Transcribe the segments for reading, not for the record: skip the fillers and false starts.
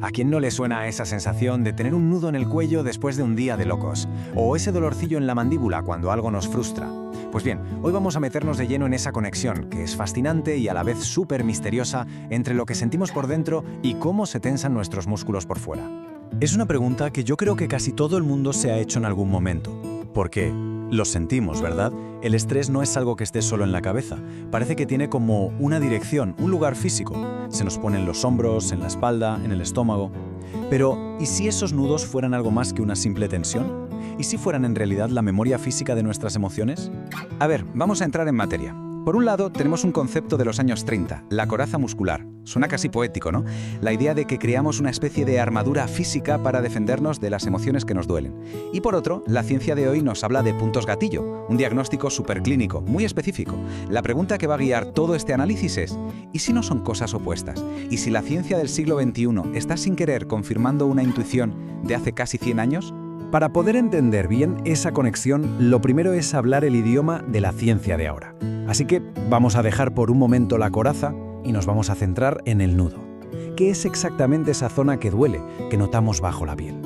¿A quién no le suena esa sensación de tener un nudo en el cuello después de un día de locos? O ese dolorcillo en la mandíbula cuando algo nos frustra. Pues bien, hoy vamos a meternos de lleno en esa conexión, que es fascinante y a la vez súper misteriosa, entre lo que sentimos por dentro y cómo se tensan nuestros músculos por fuera. Es una pregunta que yo creo que casi todo el mundo se ha hecho en algún momento. ¿Por qué? Lo sentimos, ¿verdad? El estrés no es algo que esté solo en la cabeza. Parece que tiene como una dirección, un lugar físico. Se nos pone en los hombros, en la espalda, en el estómago. Pero, ¿y si esos nudos fueran algo más que una simple tensión? ¿Y si fueran en realidad la memoria física de nuestras emociones? A ver, vamos a entrar en materia. Por un lado, tenemos un concepto de los años 30, la coraza muscular. Suena casi poético, ¿no? La idea de que creamos una especie de armadura física para defendernos de las emociones que nos duelen. Y por otro, la ciencia de hoy nos habla de puntos gatillo, un diagnóstico superclínico, muy específico. La pregunta que va a guiar todo este análisis es, ¿y si no son cosas opuestas? ¿Y si la ciencia del siglo XXI está sin querer confirmando una intuición de hace casi 100 años? Para poder entender bien esa conexión, lo primero es hablar el idioma de la ciencia de ahora. Así que vamos a dejar por un momento la coraza y nos vamos a centrar en el nudo. ¿Qué es exactamente esa zona que duele, que notamos bajo la piel?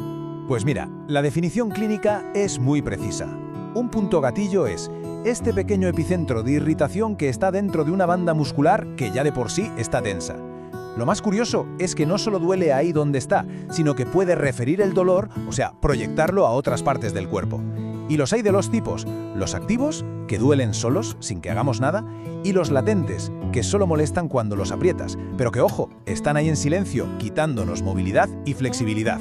Pues mira, la definición clínica es muy precisa. Un punto gatillo es este pequeño epicentro de irritación que está dentro de una banda muscular que ya de por sí está tensa. Lo más curioso es que no solo duele ahí donde está, sino que puede referir el dolor, o sea, proyectarlo a otras partes del cuerpo. Y los hay de dos tipos, los activos, que duelen solos, sin que hagamos nada, y los latentes, que solo molestan cuando los aprietas, pero que, ojo, están ahí en silencio, quitándonos movilidad y flexibilidad.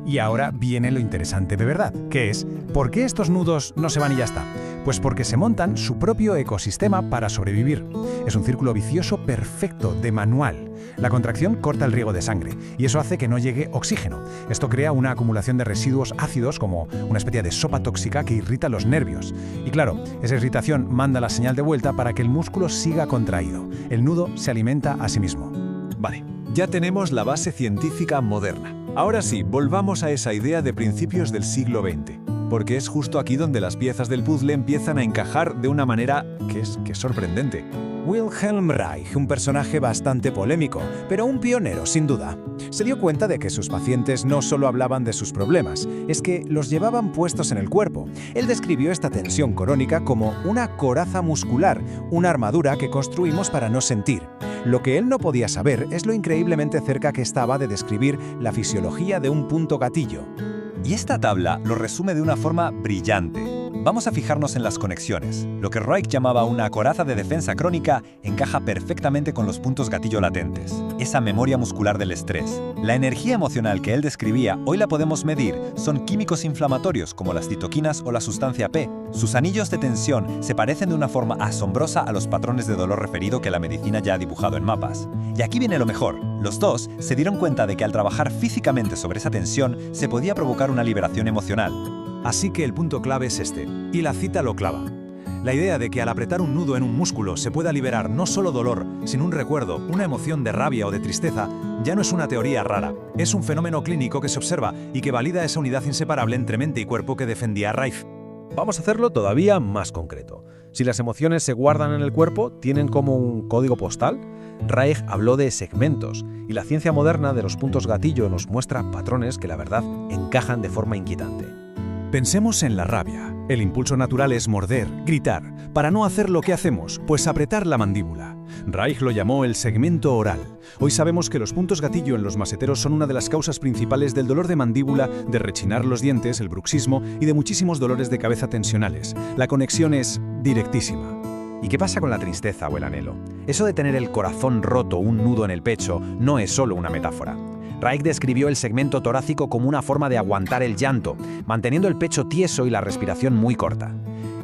Y ahora viene lo interesante de verdad, que es, ¿por qué estos nudos no se van y ya está? Pues porque se montan su propio ecosistema para sobrevivir. Es un círculo vicioso perfecto, de manual. La contracción corta el riego de sangre, y eso hace que no llegue oxígeno. Esto crea una acumulación de residuos ácidos como una especie de sopa tóxica que irrita los nervios. Y claro, esa irritación manda la señal de vuelta para que el músculo siga contraído. El nudo se alimenta a sí mismo. Vale, ya tenemos la base científica moderna. Ahora sí, volvamos a esa idea de principios del siglo XX, porque es justo aquí donde las piezas del puzzle empiezan a encajar de una manera que es sorprendente. Wilhelm Reich, un personaje bastante polémico, pero un pionero sin duda. Se dio cuenta de que sus pacientes no solo hablaban de sus problemas, es que los llevaban puestos en el cuerpo. Él describió esta tensión crónica como una coraza muscular, una armadura que construimos para no sentir. Lo que él no podía saber es lo increíblemente cerca que estaba de describir la fisiología de un punto gatillo. Y esta tabla lo resume de una forma brillante. Vamos a fijarnos en las conexiones. Lo que Reich llamaba una coraza de defensa crónica encaja perfectamente con los puntos gatillo latentes, esa memoria muscular del estrés. La energía emocional que él describía, hoy la podemos medir, son químicos inflamatorios como las citoquinas o la sustancia P. Sus anillos de tensión se parecen de una forma asombrosa a los patrones de dolor referido que la medicina ya ha dibujado en mapas. Y aquí viene lo mejor. Los dos se dieron cuenta de que al trabajar físicamente sobre esa tensión se podía provocar una liberación emocional. Así que el punto clave es este, y la cita lo clava. La idea de que al apretar un nudo en un músculo se pueda liberar no solo dolor, sino un recuerdo, una emoción de rabia o de tristeza, ya no es una teoría rara. Es un fenómeno clínico que se observa y que valida esa unidad inseparable entre mente y cuerpo que defendía Reich. Vamos a hacerlo todavía más concreto. Si las emociones se guardan en el cuerpo, ¿tienen como un código postal? Reich habló de segmentos, y la ciencia moderna de los puntos gatillo nos muestra patrones que la verdad encajan de forma inquietante. Pensemos en la rabia. El impulso natural es morder, gritar, para no hacer lo que hacemos, pues apretar la mandíbula. Reich lo llamó el segmento oral. Hoy sabemos que los puntos gatillo en los maseteros son una de las causas principales del dolor de mandíbula, de rechinar los dientes, el bruxismo y de muchísimos dolores de cabeza tensionales. La conexión es directísima. ¿Y qué pasa con la tristeza o el anhelo? Eso de tener el corazón roto, un nudo en el pecho, no es solo una metáfora. Reich describió el segmento torácico como una forma de aguantar el llanto, manteniendo el pecho tieso y la respiración muy corta.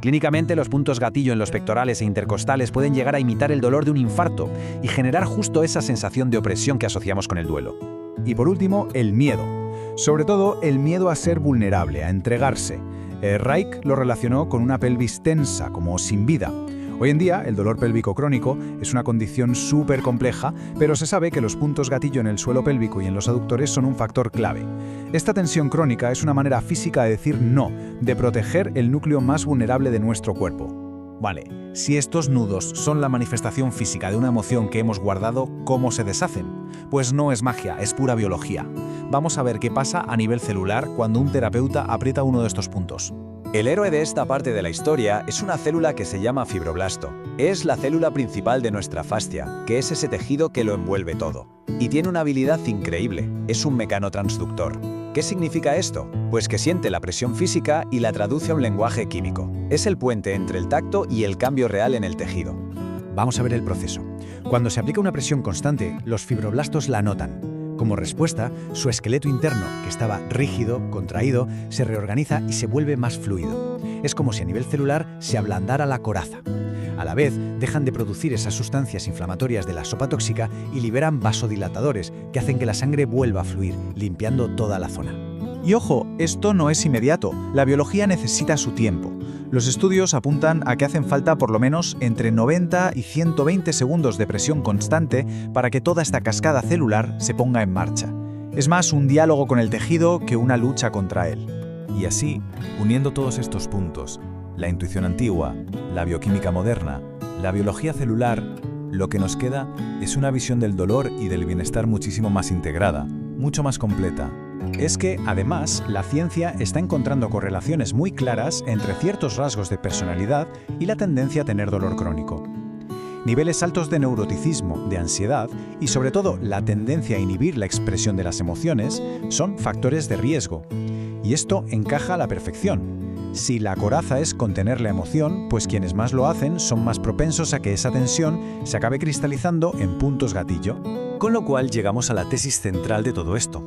Clínicamente, los puntos gatillo en los pectorales e intercostales pueden llegar a imitar el dolor de un infarto y generar justo esa sensación de opresión que asociamos con el duelo. Y por último, el miedo. Sobre todo, el miedo a ser vulnerable, a entregarse. Reich lo relacionó con una pelvis tensa, como sin vida. Hoy en día, el dolor pélvico crónico es una condición súper compleja, pero se sabe que los puntos gatillo en el suelo pélvico y en los aductores son un factor clave. Esta tensión crónica es una manera física de decir no, de proteger el núcleo más vulnerable de nuestro cuerpo. Vale, si estos nudos son la manifestación física de una emoción que hemos guardado, ¿cómo se deshacen? Pues no es magia, es pura biología. Vamos a ver qué pasa a nivel celular cuando un terapeuta aprieta uno de estos puntos. El héroe de esta parte de la historia es una célula que se llama fibroblasto. Es la célula principal de nuestra fascia, que es ese tejido que lo envuelve todo. Y tiene una habilidad increíble, es un mecanotransductor. ¿Qué significa esto? Pues que siente la presión física y la traduce a un lenguaje químico. Es el puente entre el tacto y el cambio real en el tejido. Vamos a ver el proceso. Cuando se aplica una presión constante, los fibroblastos la notan. Como respuesta, su esqueleto interno, que estaba rígido, contraído, se reorganiza y se vuelve más fluido. Es como si a nivel celular se ablandara la coraza. A la vez, dejan de producir esas sustancias inflamatorias de la sopa tóxica y liberan vasodilatadores que hacen que la sangre vuelva a fluir, limpiando toda la zona. Y ojo, esto no es inmediato, la biología necesita su tiempo. Los estudios apuntan a que hacen falta por lo menos entre 90 y 120 segundos de presión constante para que toda esta cascada celular se ponga en marcha. Es más un diálogo con el tejido que una lucha contra él. Y así, uniendo todos estos puntos, la intuición antigua, la bioquímica moderna, la biología celular, lo que nos queda es una visión del dolor y del bienestar muchísimo más integrada, mucho más completa. Es que, además, la ciencia está encontrando correlaciones muy claras entre ciertos rasgos de personalidad y la tendencia a tener dolor crónico. Niveles altos de neuroticismo, de ansiedad y, sobre todo, la tendencia a inhibir la expresión de las emociones son factores de riesgo. Y esto encaja a la perfección. Si la coraza es contener la emoción, pues quienes más lo hacen son más propensos a que esa tensión se acabe cristalizando en puntos gatillo. Con lo cual llegamos a la tesis central de todo esto.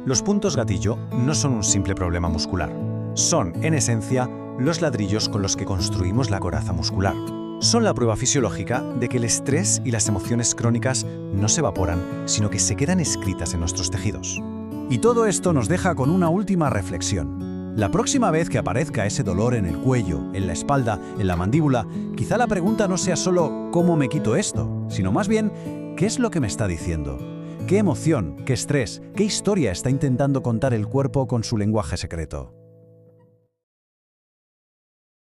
Los puntos gatillo no son un simple problema muscular. Son, en esencia, los ladrillos con los que construimos la coraza muscular. Son la prueba fisiológica de que el estrés y las emociones crónicas no se evaporan, sino que se quedan escritas en nuestros tejidos. Y todo esto nos deja con una última reflexión. La próxima vez que aparezca ese dolor en el cuello, en la espalda, en la mandíbula, quizá la pregunta no sea solo ¿cómo me quito esto?, sino más bien ¿qué es lo que me está diciendo? ¿Qué emoción, qué estrés, qué historia está intentando contar el cuerpo con su lenguaje secreto?